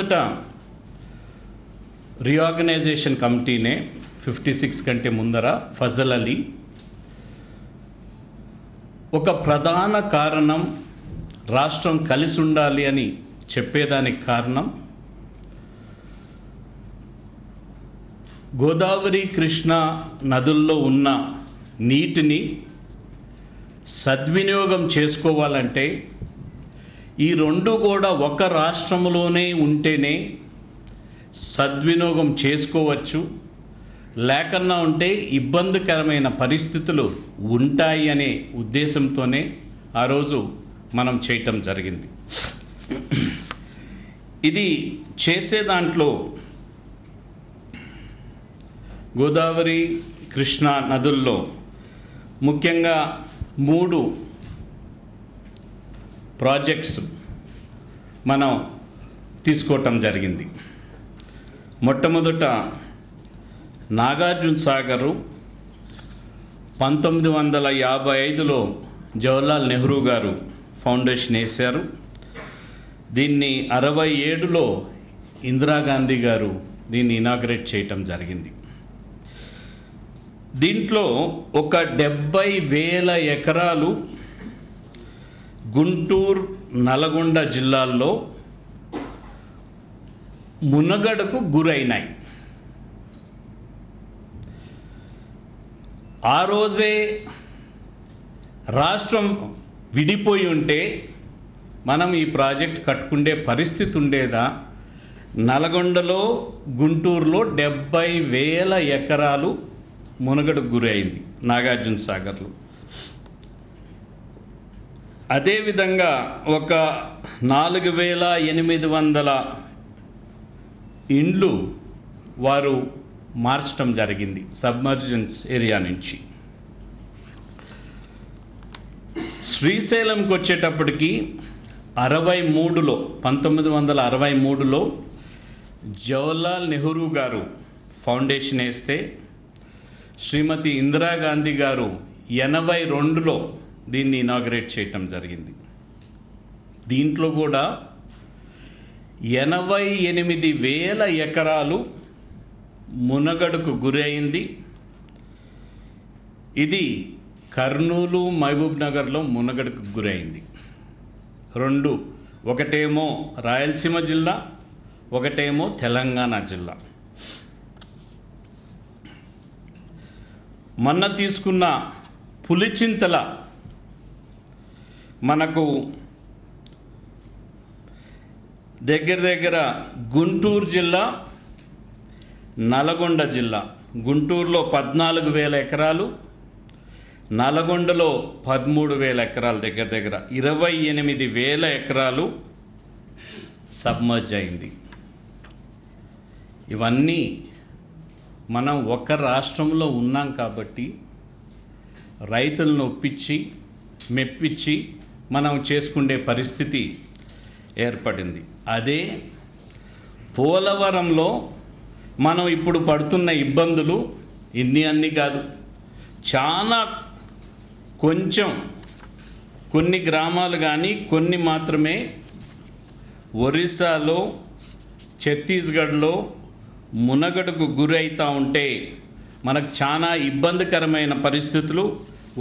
మొట్టమొదట రీఆర్గనైజేషన్ కమిటీనే 56 కంటే ముందర ఫజల్ అలీ ఒక ప్రధాన కారణం రాష్ట్రం కలిసి ఉండాలి అని చెప్పేదానికి కారణం గోదావరి కృష్ణా నదుల్లో ఉన్న నీటిని సద్వినియోగం చేసుకోవాలంటే ఈ రెండు కూడా ఒక రాష్ట్రంలోనే ఉంటేనే సద్వినియోగం చేసుకోవచ్చు, లేకన్నా ఉంటే ఇబ్బందికరమైన పరిస్థితులు ఉంటాయి అనే ఉద్దేశంతోనే ఆ రోజు మనం చేయటం జరిగింది. ఇది చేసే దాంట్లో గోదావరి కృష్ణా నదుల్లో ముఖ్యంగా 3 ప్రాజెక్ట్స్ మనం తీసుకోవటం జరిగింది. మొట్టమొదట నాగార్జున సాగరు 1955లో జవహర్లాల్ నెహ్రూ గారు ఫౌండేషన్ వేశారు. దీన్ని 67లో ఇందిరాగాంధీ గారు దీన్ని ఇనాగ్రేట్ చేయటం జరిగింది. దీంట్లో ఒక 70,000 ఎకరాలు గుంటూరు నల్గొండ జిల్లాల్లో మునగడకు గురైనాయి. ఆ రోజే రాష్ట్రం విడిపోయి ఉంటే మనం ఈ ప్రాజెక్ట్ కట్టుకుండే పరిస్థితి ఉండేదా? నల్గొండలో గుంటూరులో 70,000 ఎకరాలు మునగడకు గురైంది నాగార్జున సాగర్లో. అదేవిధంగా ఒక 4,800 ఇండ్లు వారు మార్చడం జరిగింది సబ్మర్జెన్స్ ఏరియా నుంచి. శ్రీశైలంకి వచ్చేటప్పటికి 1963లో జవహర్లాల్ నెహ్రూ గారు ఫౌండేషన్ వేస్తే శ్రీమతి ఇందిరాగాంధీ గారు 82లో దీన్ని ఇనాగ్రేట్ చేయటం జరిగింది. దీంట్లో కూడా 88,000 ఎకరాలు మునగడకు గురైంది. ఇది కర్నూలు మహబూబ్ నగర్లో మునగడకు గురైంది. 2 ఒకటేమో రాయలసీమ జిల్లా, ఒకటేమో తెలంగాణ జిల్లా. మొన్న తీసుకున్న పులిచింతల మనకు దగ్గర గుంటూరు జిల్లా, నల్గొండ జిల్లా. గుంటూరులో 14,000 ఎకరాలు, నల్గొండలో 13,000 ఎకరాలు, దగ్గర 28,000 ఎకరాలు సబ్మర్జ్ అయింది. ఇవన్నీ మనం ఒక రాష్ట్రంలో ఉన్నాం కాబట్టి రైతులను ఒప్పించి మెప్పించి మనం చేసుకునే పరిస్థితి ఏర్పడింది. అదే పోలవరంలో మనం ఇప్పుడు పడుతున్న ఇబ్బందులు అన్నీ కాదు, చాలా కొంచెం కొన్ని గ్రామాలు కానీ కొన్ని మాత్రమే ఒరిస్సాలో ఛత్తీస్గఢ్లో మునగడకు గురైతా ఉంటే మనకు చాలా ఇబ్బందికరమైన పరిస్థితులు,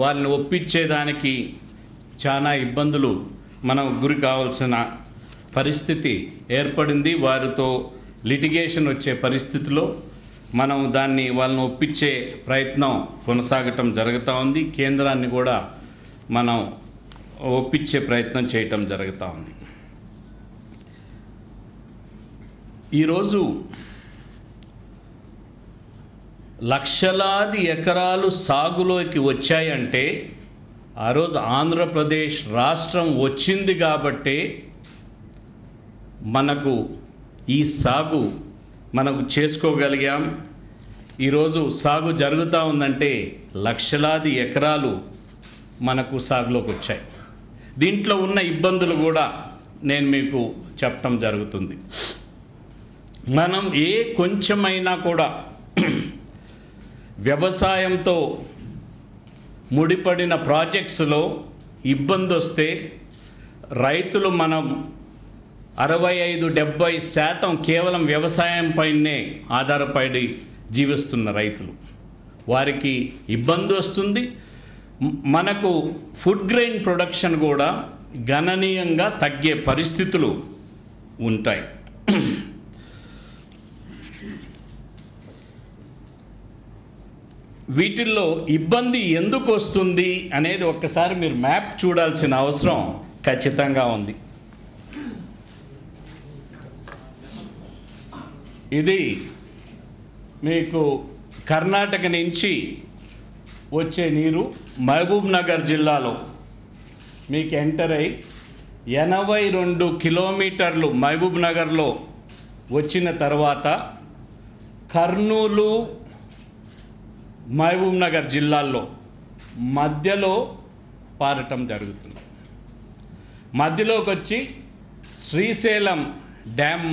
వాళ్ళని ఒప్పించేదానికి చాలా ఇబ్బందులు మనం గురి కావాల్సిన పరిస్థితి ఏర్పడింది. వారితో లిటిగేషన్ వచ్చే పరిస్థితిలో మనం వాళ్ళని ఒప్పించే ప్రయత్నం కొనసాగటం జరుగుతూ ఉంది. కేంద్రాన్ని కూడా మనం ఒప్పించే ప్రయత్నం చేయటం జరుగుతూ ఉంది. ఈరోజు లక్షలాది ఎకరాలు సాగులోకి వచ్చాయంటే ఆ రోజు ఆంధ్రప్రదేశ్ రాష్ట్రం వచ్చింది కాబట్టే మనకు ఈ సాగు మనకు చేసుకోగలిగాం. ఈరోజు సాగు జరుగుతూ ఉందంటే లక్షలాది ఎకరాలు మనకు సాగులోకి వచ్చాయి. దీంట్లో ఉన్న ఇబ్బందులు కూడా నేను మీకు చెప్పడం జరుగుతుంది. మనం కొంచెమైనా కూడా వ్యవసాయంతో ముడిపడిన ప్రాజెక్ట్స్లో ఇబ్బంది వస్తే రైతులు మనం 65-70% కేవలం వ్యవసాయంపైనే ఆధారపడి జీవిస్తున్న రైతులు. వారికి ఇబ్బంది వస్తుంది. మనకు ఫుడ్ గ్రెయిన్ ప్రొడక్షన్ కూడా గణనీయంగా తగ్గే పరిస్థితులు ఉంటాయి. వీటిల్లో ఇబ్బంది ఎందుకు వస్తుంది అనేది ఒక్కసారి మీరు మ్యాప్ చూడాల్సిన అవసరం ఖచ్చితంగా ఉంది. ఇది మీకు కర్ణాటక నుంచి వచ్చే నీరు మహబూబ్ నగర్ జిల్లాలో మీకు ఎంటర్ అయ్యి 82 కిలోమీటర్లు మహబూబ్ నగర్లో వచ్చిన తర్వాత కర్నూలు మహబూబ్ నగర్ జిల్లాల్లో మధ్యలో పారటం జరుగుతుంది. మధ్యలోకి వచ్చి శ్రీశైలం డ్యామ్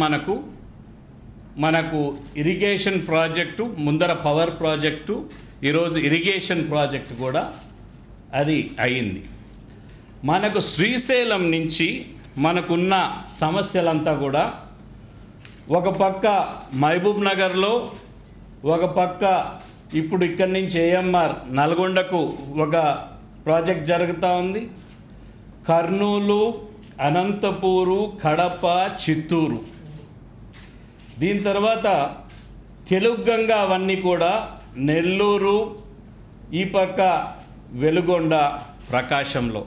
మనకు ఇరిగేషన్ ప్రాజెక్టు, ముందర పవర్ ప్రాజెక్టు, ఈరోజు ఇరిగేషన్ ప్రాజెక్టు కూడా అది అయింది. మనకు శ్రీశైలం నుంచి మనకున్న సమస్యలంతా కూడా ఒక పక్క మహబూబ్ నగర్లో, ఒక పక్క ఇప్పుడు ఇక్కడి నుంచి ఏఎంఆర్ నల్గొండకు ఒక ప్రాజెక్ట్ జరుగుతూ ఉంది. కర్నూలు, అనంతపూరు, కడప, చిత్తూరు, దీని తర్వాత తెలుగు గంగ అవన్నీ కూడా నెల్లూరు, ఈ పక్క వెలుగొండ, ప్రకాశంలో,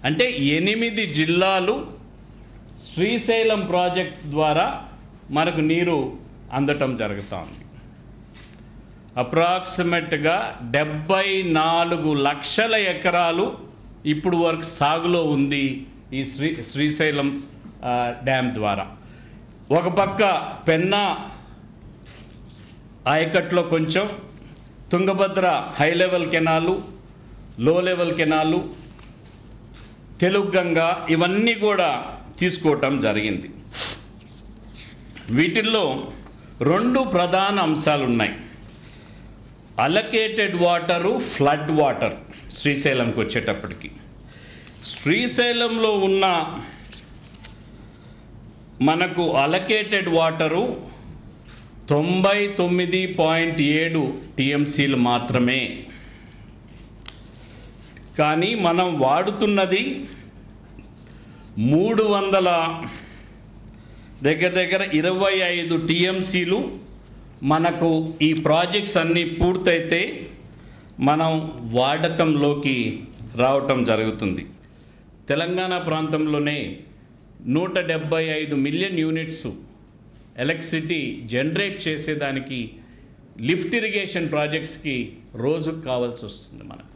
అంటే 8 జిల్లాలు శ్రీశైలం ప్రాజెక్ట్ ద్వారా మనకు నీరు అందటం జరుగుతూ ఉంది. అప్రాక్సిమేట్గా 74 లక్షల ఎకరాలు ఇప్పుడు వరకు సాగులో ఉంది ఈ శ్రీశైలం డ్యామ్ ద్వారా. ఒక పక్క పెన్నా ఆయకట్లో కొంచెం, Tungabhadra high level canal, low level canal, Telugu Ganga, ఇవన్నీ కూడా తీసుకోవటం జరిగింది. వీటిల్లో 2 ప్రధాన అంశాలు ఉన్నాయి. Allocated water, flood water. శ్రీశైలంకి వచ్చేటప్పటికి శ్రీశైలంలో ఉన్న మనకు అలొకేటెడ్ వాటరు 99.7 టీఎంసీలు మాత్రమే. కానీ మనం వాడుతున్నది 300 దగ్గర 25 టీఎంసీలు. మనకు ఈ ప్రాజెక్ట్స్ అన్నీ పూర్తయితే మనం వాడకంలోకి రావటం జరుగుతుంది. తెలంగాణ ప్రాంతంలోనే 175 మిలియన్ యూనిట్స్ ఎలక్ట్రిసిటీ జనరేట్ చేసేదానికి లిఫ్ట్ ఇరిగేషన్ ప్రాజెక్ట్స్కి రోజుకు కావాల్సి వస్తుంది మనకు.